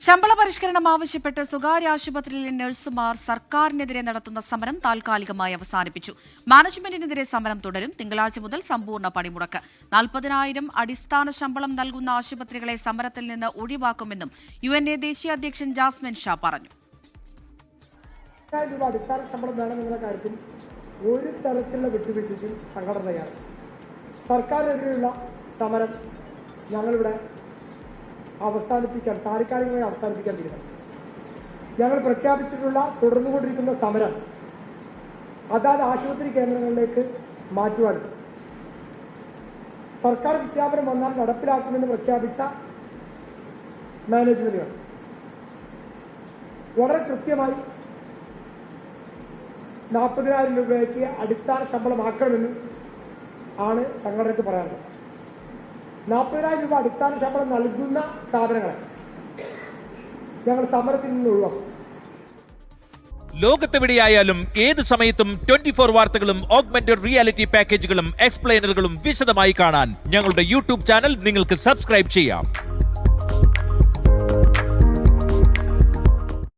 ശമ്പള പരിഷ്കരണം ആവശ്യപ്പെട്ട് സ്വകാര്യ ആശുപത്രിയിലെ നഴ്സുമാർ സർക്കാരിനെതിരെ നടത്തുന്ന സമരം താൽക്കാലികമായി അവസാനിപ്പിച്ചു. മാനേജ്മെന്റിനെതിരെ സമരം തുടരും. തിങ്കളാഴ്ച മുതൽ സമ്പൂർണ്ണ പണിമുടക്ക്. 40,000 അടിസ്ഥാന ശമ്പളം നൽകുന്ന ആശുപത്രികളെ സമരത്തിൽ നിന്ന് ഒഴിവാക്കുമെന്നും UNA ദേശീയ അധ്യക്ഷൻ ജാസ്മിൻ ഷാ പറഞ്ഞു. അടിസ്ഥാന ശമ്പളം വേണമെന്നുള്ള കാര്യത്തിൽ ഒരു തരത്തിലുള്ള വിട്ടുവീഴ്ചയ്ക്കും സംഘടന തയ്യാറാണ്. സർക്കാരിനെതിരെയുള്ള സമരം ഞങ്ങളിവിടെ താൽക്കാലികമായി അവസാനിപ്പിക്കാൻ തീരുമാനിച്ചു. ഞങ്ങൾ പ്രഖ്യാപിച്ചിട്ടുള്ള തുടർന്നുകൊണ്ടിരിക്കുന്ന സമരം അതാത് ആശുപത്രി കേന്ദ്രങ്ങളിലേക്ക് മാറ്റുവാനും സർക്കാർ വിജ്ഞാപനം വന്നാൽ നടപ്പിലാക്കുമെന്ന് പ്രഖ്യാപിച്ച മാനേജ്മെന്റുകൾ വളരെ കൃത്യമായി 40,000 രൂപയ്ക്ക് അടിസ്ഥാന ശമ്പളമാക്കണമെന്ന് ആണ് സംഘടനയ്ക്ക് പറയാനുള്ളത്. 40,000 രൂപ അടിസ്ഥാന ശമ്പളം നൽകുന്ന സ്ഥാപനങ്ങളെ ഞങ്ങൾ സമരത്തിൽ നിന്ന് ഒഴിവാക്കും. ലോകത്തെവിടെയായാലും ഏത് സമയത്തും 24 വാർത്തകളും ഓഗ്മെന്റഡ് റിയാലിറ്റി പാക്കേജുകളും എക്സ്പ്ലെയിനറുകളും വിശദമായി കാണാൻ ഞങ്ങളുടെ YouTube ചാനൽ നിങ്ങൾക്ക് സബ്സ്ക്രൈബ് ചെയ്യാം.